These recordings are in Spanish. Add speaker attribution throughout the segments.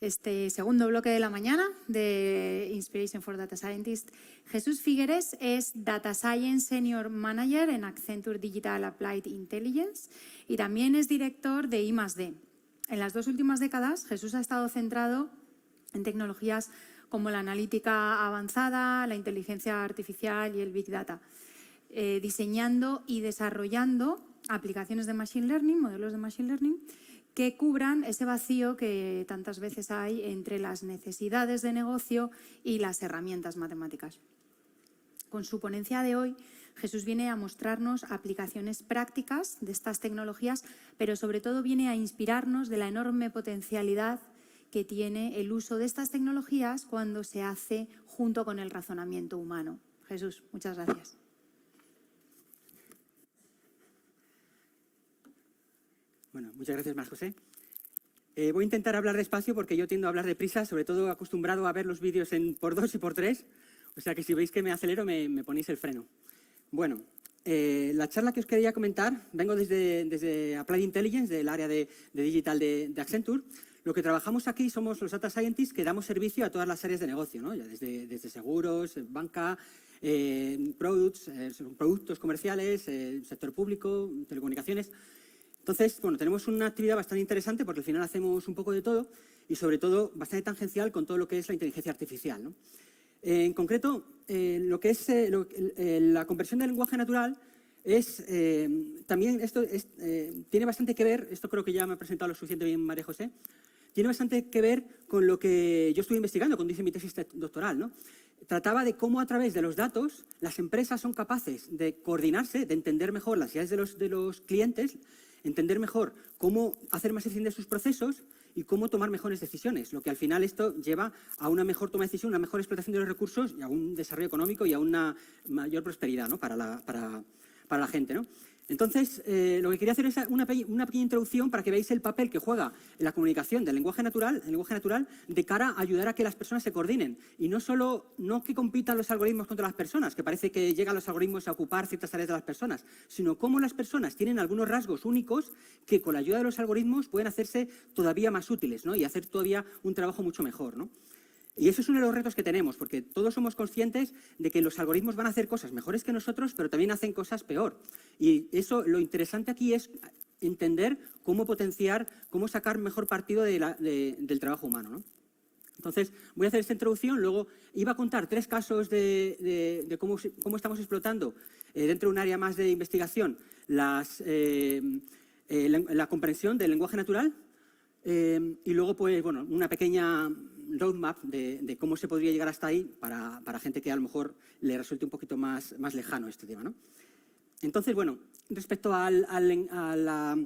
Speaker 1: este segundo bloque de la mañana de Inspiration for Data Scientists. Jesús Figueres es Data Science Senior Manager en Accenture Digital Applied Intelligence y también es director de I+D. En las 2 últimas décadas, Jesús ha estado centrado en tecnologías como la analítica avanzada, la inteligencia artificial y el Big Data, diseñando y desarrollando aplicaciones de Machine Learning, modelos de Machine Learning, que cubran ese vacío que tantas veces hay entre las necesidades de negocio y las herramientas matemáticas. Con su ponencia de hoy, Jesús viene a mostrarnos aplicaciones prácticas de estas tecnologías, pero sobre todo viene a inspirarnos de la enorme potencialidad que tiene el uso de estas tecnologías cuando se hace junto con el razonamiento humano. Jesús, muchas gracias.
Speaker 2: Bueno, muchas gracias, María José. Voy a intentar hablar despacio porque yo tiendo a hablar deprisa, sobre todo acostumbrado a ver los vídeos en por 2 y por 3. O sea que si veis que me acelero, me ponéis el freno. Bueno, la charla que os quería comentar, vengo desde Applied Intelligence, del área de digital de Accenture. Lo que trabajamos aquí somos los Data Scientists que damos servicio a todas las áreas de negocio, ¿no? Ya desde seguros, banca, productos comerciales, sector público, telecomunicaciones. Entonces, bueno, tenemos una actividad bastante interesante porque al final hacemos un poco de todo y sobre todo bastante tangencial con todo lo que es la inteligencia artificial, ¿no? En concreto, lo que es la conversión del lenguaje natural es también esto tiene bastante que ver, esto creo que ya me ha presentado lo suficiente bien María José, tiene bastante que ver con lo que yo estuve investigando cuando hice mi tesis doctoral, ¿no? Trataba de cómo a través de los datos las empresas son capaces de coordinarse, de entender mejor las necesidades de los clientes, entender mejor cómo hacer más eficientes sus procesos y cómo tomar mejores decisiones, lo que al final esto lleva a una mejor toma de decisión, una mejor explotación de los recursos y a un desarrollo económico y a una mayor prosperidad, ¿no? para la gente, ¿no? Entonces, lo que quería hacer es una pequeña introducción para que veáis el papel que juega en la comunicación del lenguaje natural, de cara a ayudar a que las personas se coordinen. Y no que compitan los algoritmos contra las personas, que parece que llegan los algoritmos a ocupar ciertas áreas de las personas, sino cómo las personas tienen algunos rasgos únicos que con la ayuda de los algoritmos pueden hacerse todavía más útiles, ¿no? Y hacer todavía un trabajo mucho mejor, ¿no? Y eso es uno de los retos que tenemos, porque todos somos conscientes de que los algoritmos van a hacer cosas mejores que nosotros, pero también hacen cosas peor. Y eso, lo interesante aquí es entender cómo potenciar, cómo sacar mejor partido del trabajo humano, ¿no? Entonces, voy a hacer esta introducción, luego iba a contar 3 casos de cómo estamos explotando dentro de un área más de investigación la comprensión del lenguaje natural y luego, pues, bueno, una pequeña roadmap de cómo se podría llegar hasta ahí para gente que a lo mejor le resulte un poquito más lejano este tema, ¿no? Entonces, bueno, respecto a la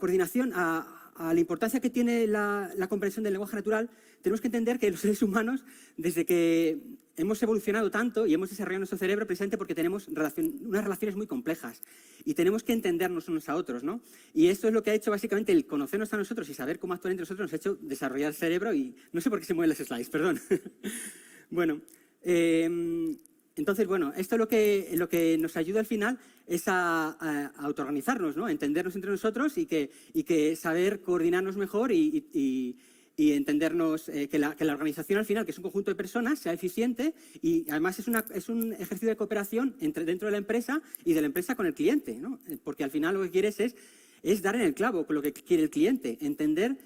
Speaker 2: coordinación, a la importancia que tiene la comprensión del lenguaje natural, tenemos que entender que los seres humanos, desde que hemos evolucionado tanto y hemos desarrollado nuestro cerebro, precisamente porque tenemos unas relaciones muy complejas y tenemos que entendernos unos a otros, ¿no? Y esto es lo que ha hecho básicamente el conocernos a nosotros y saber cómo actuar entre nosotros, nos ha hecho desarrollar el cerebro y no sé por qué se mueven las slides, perdón. Bueno, entonces, bueno, esto lo que nos ayuda al final es a autoorganizarnos, ¿no? A entendernos entre nosotros y que saber coordinarnos mejor y entendernos, que la organización al final, que es un conjunto de personas, sea eficiente y además es un ejercicio de cooperación dentro de la empresa y de la empresa con el cliente, ¿no? Porque al final lo que quieres es dar en el clavo con lo que quiere el cliente, entender,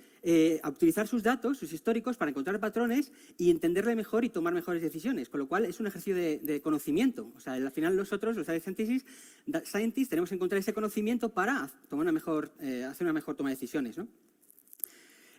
Speaker 2: a utilizar sus datos, sus históricos, para encontrar patrones y entenderle mejor y tomar mejores decisiones, con lo cual es un ejercicio de conocimiento. O sea, al final nosotros, los Data Scientists, tenemos que encontrar ese conocimiento para tomar hacer una mejor toma de decisiones, ¿no?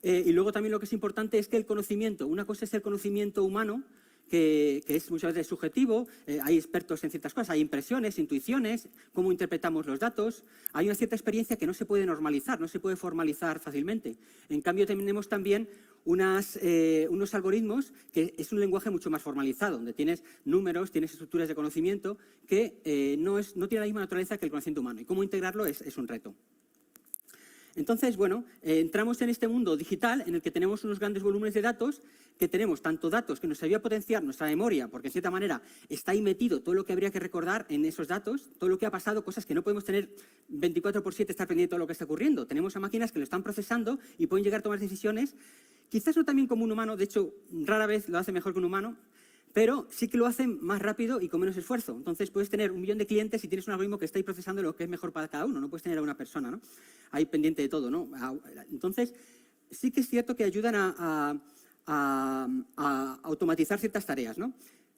Speaker 2: Y luego también lo que es importante es que el conocimiento, una cosa es el conocimiento humano, que es muchas veces subjetivo, hay expertos en ciertas cosas, hay impresiones, intuiciones, cómo interpretamos los datos, hay una cierta experiencia que no se puede normalizar, no se puede formalizar fácilmente. En cambio tenemos también unos algoritmos que es un lenguaje mucho más formalizado, donde tienes números, tienes estructuras de conocimiento que no tienen la misma naturaleza que el conocimiento humano y cómo integrarlo es un reto. Entonces, bueno, entramos en este mundo digital en el que tenemos unos grandes volúmenes de datos, que tenemos tanto datos que nos ayuda a potenciar nuestra memoria, porque en cierta manera está ahí metido todo lo que habría que recordar en esos datos, todo lo que ha pasado, cosas que no podemos tener 24/7, estar pendiente de todo lo que está ocurriendo. Tenemos a máquinas que lo están procesando y pueden llegar a tomar decisiones, quizás no tan bien como un humano, de hecho, rara vez lo hace mejor que un humano, pero sí que lo hacen más rápido y con menos esfuerzo. Entonces, puedes tener 1 millón de clientes y tienes un algoritmo que está ahí procesando lo que es mejor para cada uno. No puedes tener a una persona, ¿no? Ahí pendiente de todo, ¿no? Entonces, sí que es cierto que ayudan a automatizar ciertas tareas, ¿no?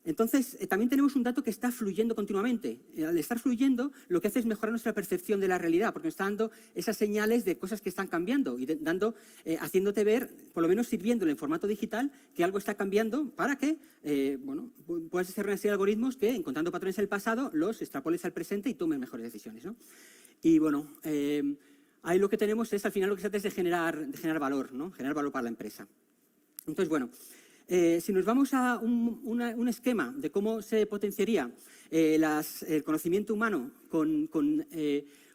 Speaker 2: Entonces, también tenemos un dato que está fluyendo continuamente. Al estar fluyendo, lo que hace es mejorar nuestra percepción de la realidad, porque nos está dando esas señales de cosas que están cambiando y haciéndote ver, por lo menos sirviéndole en formato digital, que algo está cambiando para que puedas hacer una serie de algoritmos que, encontrando patrones del pasado, los extrapoles al presente y tomen mejores decisiones, ¿no? Y bueno, ahí lo que tenemos es, al final, lo que se trata es de generar valor, ¿no? Generar valor para la empresa. Entonces, bueno, si nos vamos a un esquema de cómo se potenciaría el conocimiento humano con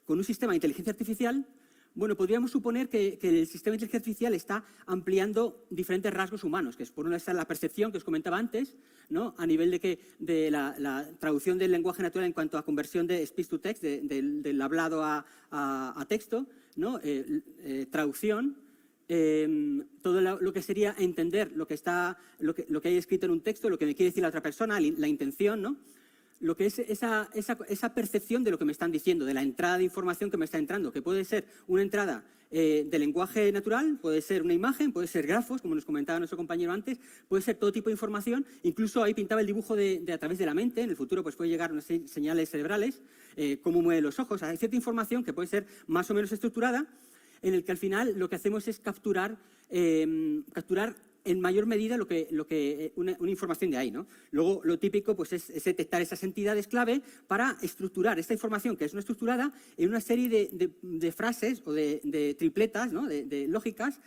Speaker 2: un sistema de inteligencia artificial, bueno, podríamos suponer que el sistema de inteligencia artificial está ampliando diferentes rasgos humanos, que es por una vez la percepción que os comentaba antes, ¿no? A nivel de la traducción del lenguaje natural en cuanto a conversión de speech to text, del hablado a texto, ¿no? Traducción. Todo lo que sería entender lo que hay escrito en un texto, lo que me quiere decir la otra persona, la intención, ¿no? Lo que es esa percepción de lo que me están diciendo, de la entrada de información que me está entrando, que puede ser una entrada de lenguaje natural, puede ser una imagen, puede ser grafos, como nos comentaba nuestro compañero antes, puede ser todo tipo de información, incluso ahí pintaba el dibujo a través de la mente, en el futuro pues puede llegar unas señales cerebrales, cómo mueve los ojos, hay cierta información que puede ser más o menos estructurada, en el que al final lo que hacemos es capturar en mayor medida una información de ahí, ¿no? Luego, lo típico pues es detectar esas entidades clave para estructurar esta información que es no estructurada en una serie de frases o de tripletas, ¿no? de lógicas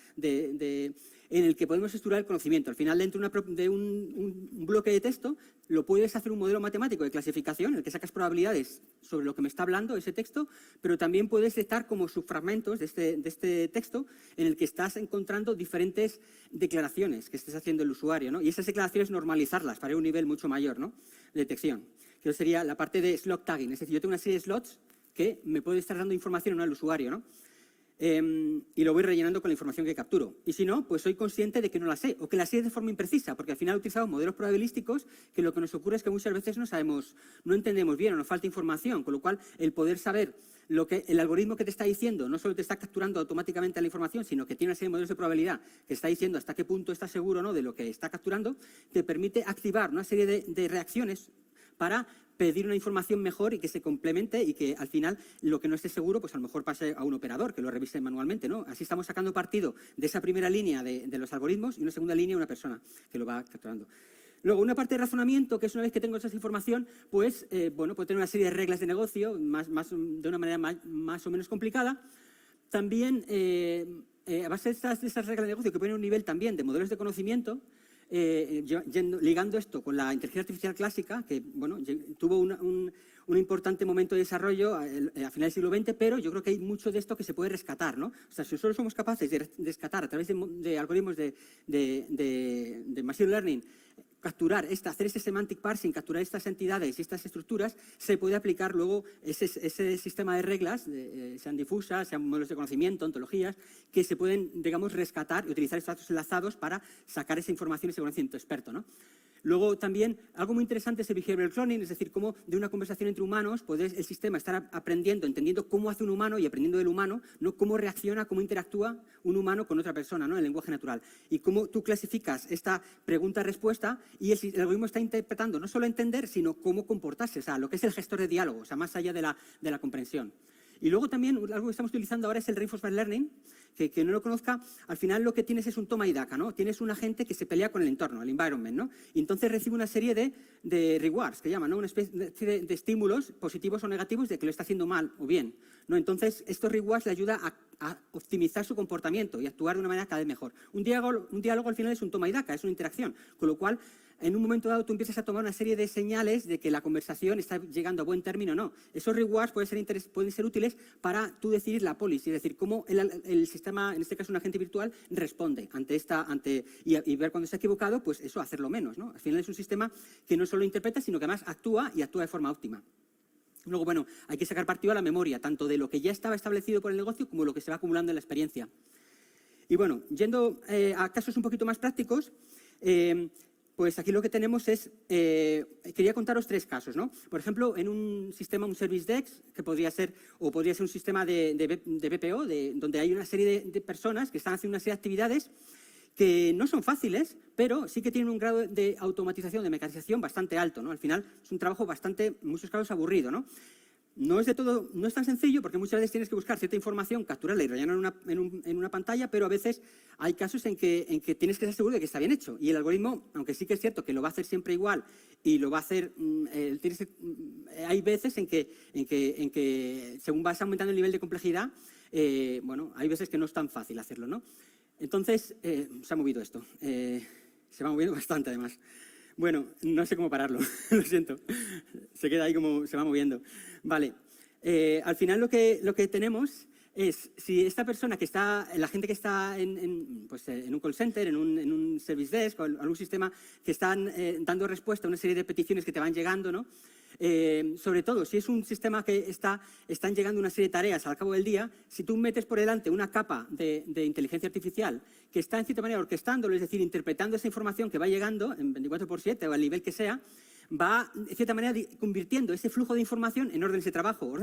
Speaker 2: en el que podemos estructurar el conocimiento. Al final, dentro de un bloque de texto, lo puedes hacer un modelo matemático de clasificación en el que sacas probabilidades sobre lo que me está hablando ese texto, pero también puedes detectar como subfragmentos de este texto en el que estás encontrando diferentes declaraciones que estés haciendo el usuario, ¿no? Y esas declaraciones normalizarlas para un nivel mucho mayor, ¿no? de detección. Que sería la parte de slot tagging, es decir, yo tengo una serie de slots que me puede estar dando información al usuario, ¿no? Y lo voy rellenando con la información que capturo. Y si no, pues soy consciente de que no la sé, o que la sé de forma imprecisa, porque al final he utilizado modelos probabilísticos que lo que nos ocurre es que muchas veces no entendemos bien o nos falta información, con lo cual el poder saber lo que el algoritmo que te está diciendo no solo te está capturando automáticamente la información, sino que tiene una serie de modelos de probabilidad que está diciendo hasta qué punto estás seguro o no de lo que está capturando, te permite activar una serie de reacciones para pedir una información mejor y que se complemente y que al final lo que no esté seguro, pues a lo mejor pase a un operador que lo revise manualmente, ¿no? Así estamos sacando partido de esa primera línea de los algoritmos y una segunda línea una persona que lo va capturando. Luego, una parte de razonamiento, que es una vez que tengo esa información, pues, puedo tener una serie de reglas de negocio de una manera más o menos complicada. También, a base de esas reglas de negocio que ponen un nivel también de modelos de conocimiento, ligando esto con la inteligencia artificial clásica, que tuvo un importante momento de desarrollo a finales del siglo XX, pero yo creo que hay mucho de esto que se puede rescatar, ¿no? O sea, si solo somos capaces de rescatar a través de algoritmos de machine learning, hacer ese semantic parsing, capturar estas entidades y estas estructuras, se puede aplicar luego ese sistema de reglas, sean difusas, sean modelos de conocimiento, ontologías, que se pueden, digamos, rescatar y utilizar estos datos enlazados para sacar esa información, ese conocimiento experto, ¿no? Luego también, algo muy interesante es el behavioral cloning, es decir, cómo de una conversación entre humanos puede el sistema estar aprendiendo, entendiendo cómo hace un humano y aprendiendo del humano, ¿no? Cómo reacciona, cómo interactúa un humano con otra persona, ¿no? En el lenguaje natural. Y cómo tú clasificas esta pregunta-respuesta y el algoritmo está interpretando no solo entender, sino cómo comportarse, o sea, lo que es el gestor de diálogo, o sea, más allá de la comprensión. Y luego también, algo que estamos utilizando ahora es el reinforcement learning, que no lo conozca, al final lo que tienes es un toma y daca, ¿no? Tienes un agente que se pelea con el entorno, el environment, ¿no? Y entonces recibe una serie de rewards, que llaman, ¿no? Una especie de estímulos positivos o negativos de que lo está haciendo mal o bien, ¿no? Entonces, estos rewards le ayudan a optimizar su comportamiento y actuar de una manera cada vez mejor. Un diálogo al final es un toma y daca, es una interacción, con lo cual, en un momento dado, tú empiezas a tomar una serie de señales de que la conversación está llegando a buen término o no. Esos rewards pueden ser útiles para tú decidir la policy, es decir, cómo el sistema, en este caso un agente virtual, responde y ver cuando se ha equivocado, pues eso, hacerlo menos, ¿no? Al final es un sistema que no solo interpreta, sino que además actúa y actúa de forma óptima. Luego, bueno, hay que sacar partido a la memoria, tanto de lo que ya estaba establecido por el negocio como lo que se va acumulando en la experiencia. Y bueno, yendo a casos un poquito más prácticos, pues aquí lo que tenemos es, quería contaros 3 casos, ¿no? Por ejemplo, en un sistema, un service desk, que podría ser un sistema de BPO, donde hay una serie de personas que están haciendo una serie de actividades que no son fáciles, pero sí que tienen un grado de automatización, de mecanización bastante alto, ¿no? Al final es un trabajo bastante, en muchos casos, aburrido, ¿no? No es tan sencillo porque muchas veces tienes que buscar cierta información, capturarla y rellenarla en una pantalla, pero a veces hay casos en que tienes que estar seguro de que está bien hecho. Y el algoritmo, aunque sí que es cierto que lo va a hacer siempre igual y lo va a hacer, hay veces en que según vas aumentando el nivel de complejidad, bueno, hay veces que no es tan fácil hacerlo, ¿no? Entonces, se ha movido esto. Se va moviendo bastante, además. Bueno, no sé cómo pararlo, lo siento. Se queda ahí como se va moviendo. Vale, al final lo que tenemos es, si esta persona la gente que está en un call center, en un service desk o algún sistema que están dando respuesta a una serie de peticiones que te van llegando, ¿no? Sobre todo, si es un sistema que están llegando una serie de tareas al cabo del día, si tú metes por delante una capa de inteligencia artificial que está en cierta manera orquestándolo, es decir, interpretando esa información que va llegando en 24/7 o al nivel que sea, va, de cierta manera, convirtiendo ese flujo de información en órdenes de trabajo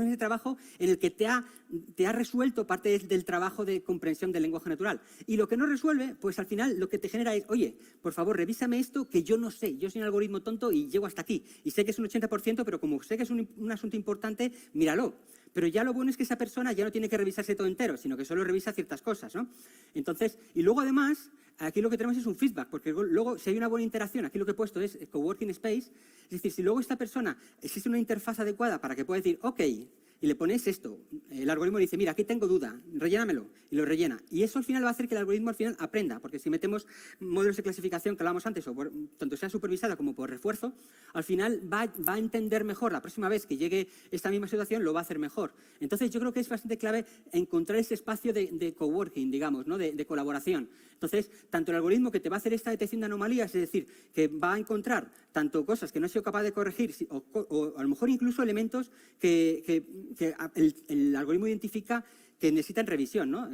Speaker 2: en el que te ha resuelto parte del trabajo de comprensión del lenguaje natural. Y lo que no resuelve, pues al final lo que te genera es, oye, por favor, revísame esto que yo no sé, yo soy un algoritmo tonto y llego hasta aquí. Y sé que es un 80%, pero como sé que es un asunto importante, míralo. Pero ya lo bueno es que esa persona ya no tiene que revisarse todo entero, sino que solo revisa ciertas cosas, ¿no? Entonces, y luego además, aquí lo que tenemos es un feedback, porque luego si hay una buena interacción, aquí lo que he puesto es coworking space, es decir, si luego esta persona existe una interfaz adecuada para que pueda decir, ok, y le pones esto, el algoritmo le dice, mira, aquí tengo duda, rellénamelo, y lo rellena. Y eso al final va a hacer que el algoritmo al final aprenda, porque si metemos modelos de clasificación que hablábamos antes, tanto sea supervisada como por refuerzo, al final va a entender mejor la próxima vez que llegue esta misma situación, lo va a hacer mejor. Entonces yo creo que es bastante clave encontrar ese espacio de coworking, digamos, ¿no? de colaboración. Entonces, tanto el algoritmo que te va a hacer esta detección de anomalías, es decir, que va a encontrar tanto cosas que no ha sido capaz de corregir o a lo mejor incluso elementos que el algoritmo identifica que necesitan revisión, ¿no?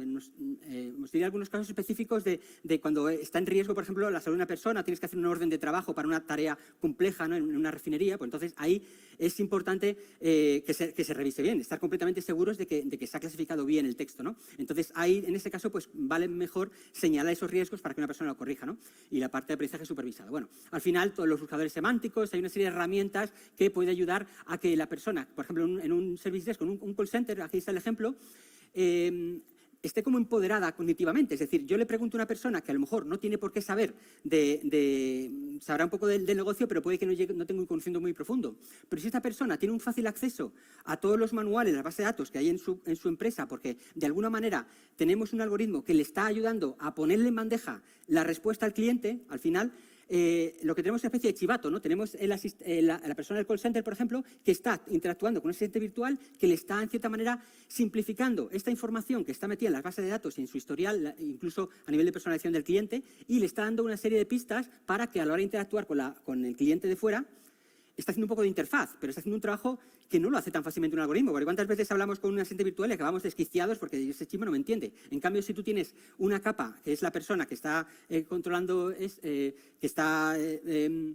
Speaker 2: Os diré algunos casos específicos de cuando está en riesgo, por ejemplo, la salud de una persona, tienes que hacer un orden de trabajo para una tarea compleja, ¿no? En una refinería, pues entonces ahí es importante que se revise bien, estar completamente seguros de que se ha clasificado bien el texto, ¿no? Entonces ahí, en este caso, pues vale mejor señalar esos riesgos para que una persona lo corrija, ¿no? Y la parte de aprendizaje supervisado. Bueno, al final, todos los buscadores semánticos, hay una serie de herramientas que pueden ayudar a que la persona, por ejemplo, en un service desk, con un call center, aquí está el ejemplo, esté como empoderada cognitivamente. Es decir, yo le pregunto a una persona que a lo mejor no tiene por qué saber sabrá un poco del negocio, pero puede que no tenga un conocimiento muy profundo. Pero si esta persona tiene un fácil acceso a todos los manuales, las bases de datos que hay en su empresa, porque de alguna manera tenemos un algoritmo que le está ayudando a ponerle en bandeja la respuesta al cliente, al final, lo que tenemos es una especie de chivato, ¿no? Tenemos la persona del call center, por ejemplo, que está interactuando con un asistente virtual que le está, en cierta manera, simplificando esta información que está metida en las bases de datos y en su historial, incluso a nivel de personalización del cliente, y le está dando una serie de pistas para que a la hora de interactuar con el cliente de fuera, está haciendo un poco de interfaz, pero está haciendo un trabajo que no lo hace tan fácilmente un algoritmo. Porque ¿cuántas veces hablamos con un asistente virtual y acabamos desquiciados porque ese chico no me entiende? En cambio, si tú tienes una capa, que es la persona que está controlando, que está haciendo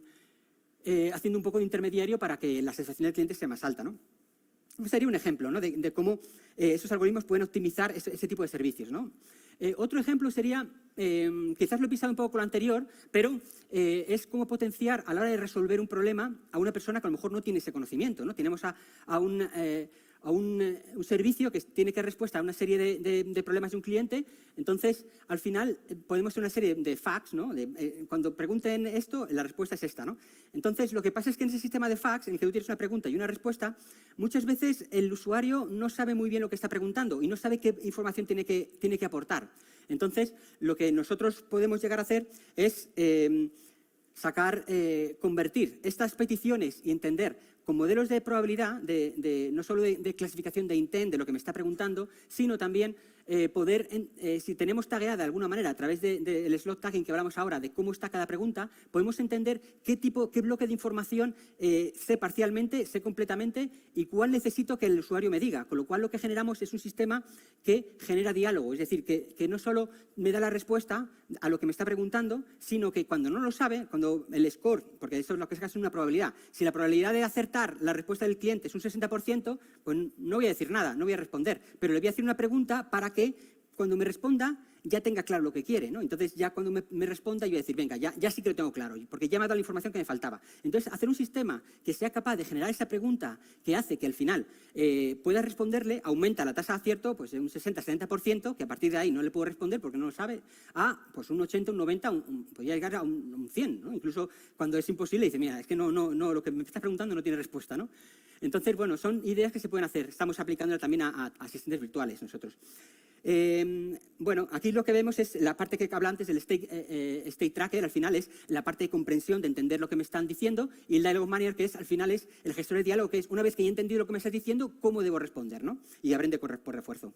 Speaker 2: un poco de intermediario para que la satisfacción del cliente sea más alta, ¿no? Este sería un ejemplo, ¿no? de cómo esos algoritmos pueden optimizar ese tipo de servicios, ¿no? Otro ejemplo sería, quizás lo he pisado un poco con lo anterior, pero es cómo potenciar a la hora de resolver un problema a una persona que a lo mejor no tiene ese conocimiento, ¿no? Tenemos a un servicio que tiene que dar respuesta a una serie de problemas de un cliente. Entonces, al final, podemos hacer una serie de facts, ¿no? Cuando pregunten esto, la respuesta es esta, ¿no? Entonces, lo que pasa es que en ese sistema de facts, en el que tú tienes una pregunta y una respuesta, muchas veces el usuario no sabe muy bien lo que está preguntando y no sabe qué información tiene que aportar. Entonces, lo que nosotros podemos llegar a hacer es convertir estas peticiones y entender con modelos de probabilidad, no solo de clasificación de intent, de lo que me está preguntando, sino también poder, si tenemos tagueada de alguna manera a través del slot tagging que hablamos ahora, de cómo está cada pregunta, podemos entender qué bloque de información sé parcialmente, sé completamente y cuál necesito que el usuario me diga. Con lo cual, lo que generamos es un sistema que genera diálogo, es decir, que no solo me da la respuesta a lo que me está preguntando, sino que cuando no lo sabe, cuando el score, porque eso es lo que es una probabilidad, si la probabilidad de acertar la respuesta del cliente es un 60%, pues no voy a decir nada, no voy a responder, pero le voy a hacer una pregunta para que cuando me responda ya tenga claro lo que quiere, ¿no? Entonces, ya cuando me responda, yo voy a decir, venga, ya sí que lo tengo claro, porque ya me ha dado la información que me faltaba. Entonces, hacer un sistema que sea capaz de generar esa pregunta que hace que al final pueda responderle, aumenta la tasa de acierto pues, de un 60-70%, que a partir de ahí no le puedo responder porque no lo sabe, a pues, un 80, un 90, podría llegar a un 100, ¿no? Incluso cuando es imposible, dice, mira, es que no, lo que me estás preguntando no tiene respuesta, ¿no? Entonces, bueno, son ideas que se pueden hacer. Estamos aplicándolas también a asistentes virtuales nosotros. Bueno, aquí lo que vemos es la parte que habla antes del state tracker, al final es la parte de comprensión, de entender lo que me están diciendo, y el dialogue manager, que es al final es el gestor de diálogo, que es una vez que he entendido lo que me estás diciendo, cómo debo responder, ¿no? Y aprende por refuerzo.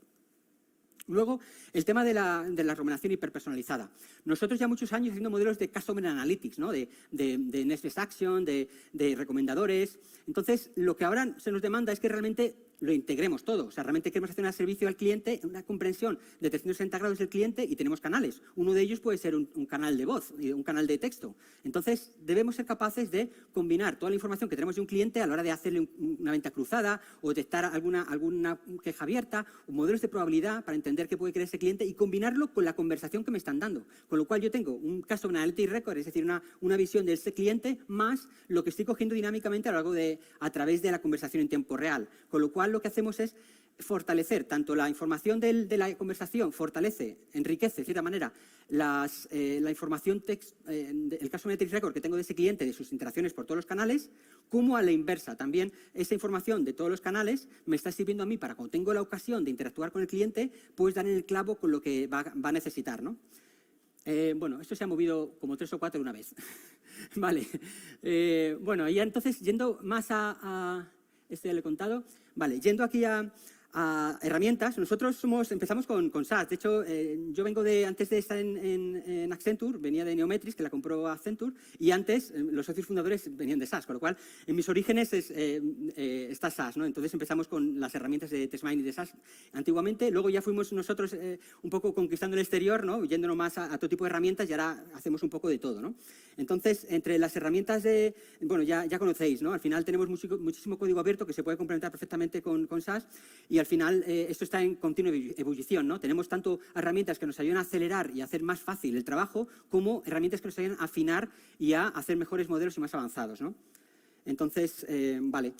Speaker 2: Luego, el tema de la recomendación hiperpersonalizada. Nosotros ya muchos años haciendo modelos de Customer Analytics, ¿no? de Next Best Action, de recomendadores. Entonces, lo que ahora se nos demanda es que realmente lo integremos todo. O sea, realmente queremos hacer un servicio al cliente, una comprensión de 360 grados del cliente y tenemos canales. Uno de ellos puede ser un canal de voz, un canal de texto. Entonces, debemos ser capaces de combinar toda la información que tenemos de un cliente a la hora de hacerle una venta cruzada o detectar alguna queja abierta o modelos de probabilidad para entender qué puede querer ese cliente y combinarlo con la conversación que me están dando. Con lo cual, yo tengo un Customer Analytics Record, es decir, una visión de ese cliente más lo que estoy cogiendo dinámicamente a través de la conversación en tiempo real. Con lo cual, lo que hacemos es fortalecer tanto la información de la conversación, enriquece de cierta manera la información el Customer Analytics Record que tengo de ese cliente, de sus interacciones por todos los canales, como a la inversa. También esa información de todos los canales me está sirviendo a mí para cuando tengo la ocasión de interactuar con el cliente, pues dar en el clavo con lo que va a necesitar, ¿no? Bueno, esto se ha movido como 3 o 4 de una vez. Vale. Bueno, ya entonces, yendo más esto ya lo he contado. Vale, yendo aquí a herramientas, nosotros empezamos con SaaS. De hecho, yo vengo antes de estar en Accenture, venía de Neometrics, que la compró Accenture, y antes los socios fundadores venían de SaaS, con lo cual en mis orígenes está SaaS, ¿no? Entonces empezamos con las herramientas de Testmine y de SaaS antiguamente, luego ya fuimos nosotros un poco conquistando el exterior, ¿no? Yéndonos más a todo tipo de herramientas y ahora hacemos un poco de todo, ¿no? Entonces, entre las herramientas bueno, ya conocéis, ¿no? Al final tenemos muchísimo código abierto que se puede complementar perfectamente con SaaS y al final esto está en continua ebullición, ¿no? Tenemos tanto herramientas que nos ayudan a acelerar y a hacer más fácil el trabajo como herramientas que nos ayudan a afinar y a hacer mejores modelos y más avanzados, ¿no? Entonces, vale.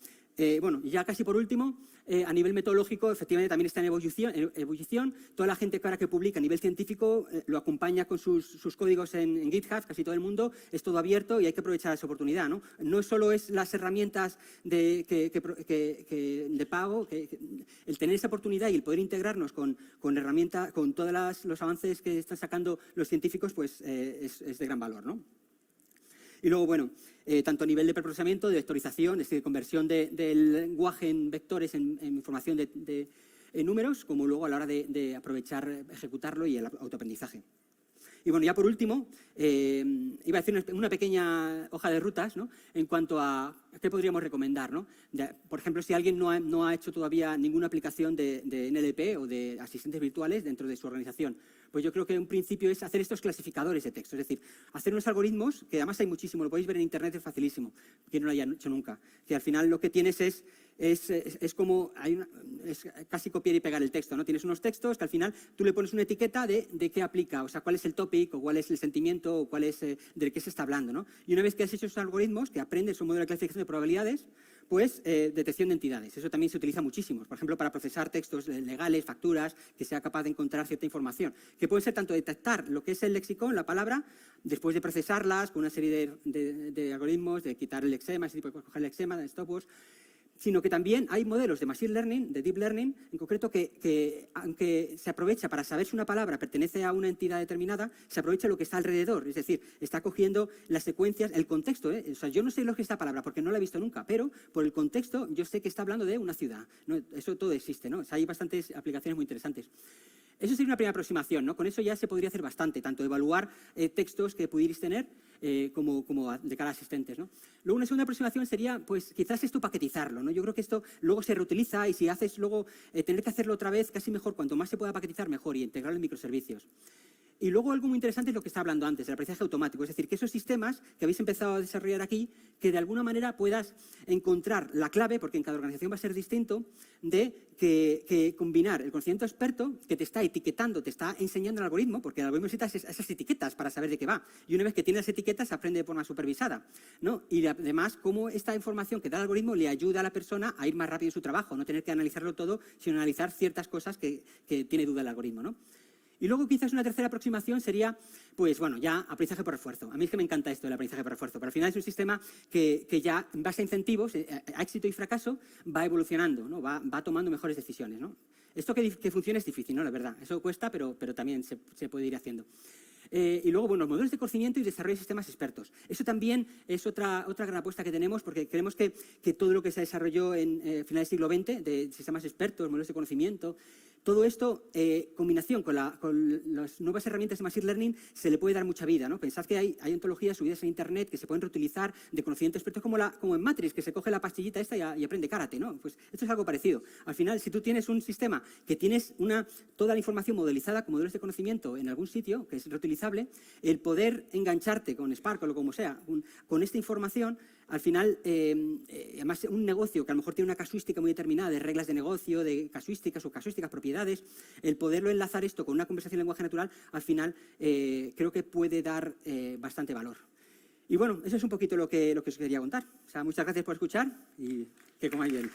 Speaker 2: Bueno, y ya casi por último, a nivel metodológico, efectivamente también está en ebullición. Toda la gente que ahora que publica a nivel científico lo acompaña con sus códigos en GitHub, casi todo el mundo, es todo abierto y hay que aprovechar esa oportunidad, ¿no? No solo es las herramientas de pago, el tener esa oportunidad y el poder integrarnos con herramientas, con todos los avances que están sacando los científicos, pues es de gran valor, ¿no? Y luego, bueno, tanto a nivel de preprocesamiento, de vectorización, es decir, conversión del lenguaje en vectores, en información en números, como luego a la hora de aprovechar, ejecutarlo y el autoaprendizaje. Y bueno, ya por último, iba a decir una pequeña hoja de rutas, ¿no? En cuanto a qué podríamos recomendar, ¿no? Por ejemplo, si alguien no ha hecho todavía ninguna aplicación de NLP o de asistentes virtuales dentro de su organización, pues yo creo que un principio es hacer estos clasificadores de texto, es decir, hacer unos algoritmos, que además hay muchísimo, lo podéis ver en internet, es facilísimo, quien no lo haya hecho nunca, que al final lo que tienes es como, es casi copiar y pegar el texto, ¿no? Tienes unos textos que al final tú le pones una etiqueta de qué aplica, o sea, cuál es el topic, o cuál es el sentimiento, o cuál es de qué se está hablando, ¿no? Y una vez que has hecho esos algoritmos, que aprendes un modelo de clasificación de probabilidades, pues detección de entidades. Eso también se utiliza muchísimo, por ejemplo, para procesar textos legales, facturas, que sea capaz de encontrar cierta información, que puede ser tanto detectar lo que es el léxico, la palabra, después de procesarlas con una serie de algoritmos, de quitar el lexema, ese tipo de coger el lexema, de stopwords, sino que también hay modelos de machine learning, de deep learning, en concreto, que aunque se aprovecha para saber si una palabra pertenece a una entidad determinada, se aprovecha lo que está alrededor, es decir, está cogiendo las secuencias, el contexto, ¿eh? O sea, yo no sé lo que es esta palabra porque no la he visto nunca, pero por el contexto yo sé que está hablando de una ciudad, ¿no? Eso todo existe, ¿no? O sea, hay bastantes aplicaciones muy interesantes. Eso sería una primera aproximación, ¿no? Con eso ya se podría hacer bastante, tanto evaluar textos que pudierais tener como de cara a asistentes, ¿no? Luego, una segunda aproximación sería, pues, quizás esto paquetizarlo, ¿no? Yo creo que esto luego se reutiliza y si haces luego tener que hacerlo otra vez, casi mejor, cuanto más se pueda paquetizar, mejor, y integrarlo en microservicios. Y luego algo muy interesante es lo que está hablando antes, el aprendizaje automático. Es decir, que esos sistemas que habéis empezado a desarrollar aquí, que de alguna manera puedas encontrar la clave, porque en cada organización va a ser distinto, de que combinar el conocimiento experto que te está etiquetando, te está enseñando el algoritmo, porque el algoritmo necesita esas etiquetas para saber de qué va. Y una vez que tiene las etiquetas, se aprende de forma supervisada, ¿no? Y además, cómo esta información que da el algoritmo le ayuda a la persona a ir más rápido en su trabajo, no tener que analizarlo todo, sino analizar ciertas cosas que tiene duda el algoritmo, ¿no? Y luego quizás una tercera aproximación sería, pues bueno, ya aprendizaje por refuerzo. A mí es que me encanta esto del aprendizaje por refuerzo, pero al final es un sistema que ya en base a incentivos, a éxito y fracaso, va evolucionando, ¿no? Va tomando mejores decisiones, ¿no? Esto que funcione es difícil, ¿no? La verdad, eso cuesta, pero también se puede ir haciendo. Y luego, bueno, modelos de conocimiento y desarrollo de sistemas expertos. Eso también es otra gran apuesta que tenemos, porque creemos que todo lo que se desarrolló en finales del siglo XX, de sistemas expertos, modelos de conocimiento, todo esto, combinación con las nuevas herramientas de Machine Learning, se le puede dar mucha vida, ¿no? Pensad que hay ontologías subidas en Internet que se pueden reutilizar de conocimiento experto, como en Matrix, que se coge la pastillita esta y aprende karate, ¿no? Pues esto es algo parecido. Al final, si tú tienes un sistema que tienes toda la información modelizada con modelos de conocimiento en algún sitio, que es reutilizable, el poder engancharte con Spark o como sea, con esta información, al final, además, un negocio que a lo mejor tiene una casuística muy determinada de reglas de negocio, de casuísticas propiedades, el poderlo enlazar esto con una conversación en lenguaje natural, al final creo que puede dar bastante valor. Y bueno, eso es un poquito lo que os quería contar. O sea, muchas gracias por escuchar y que comáis bien.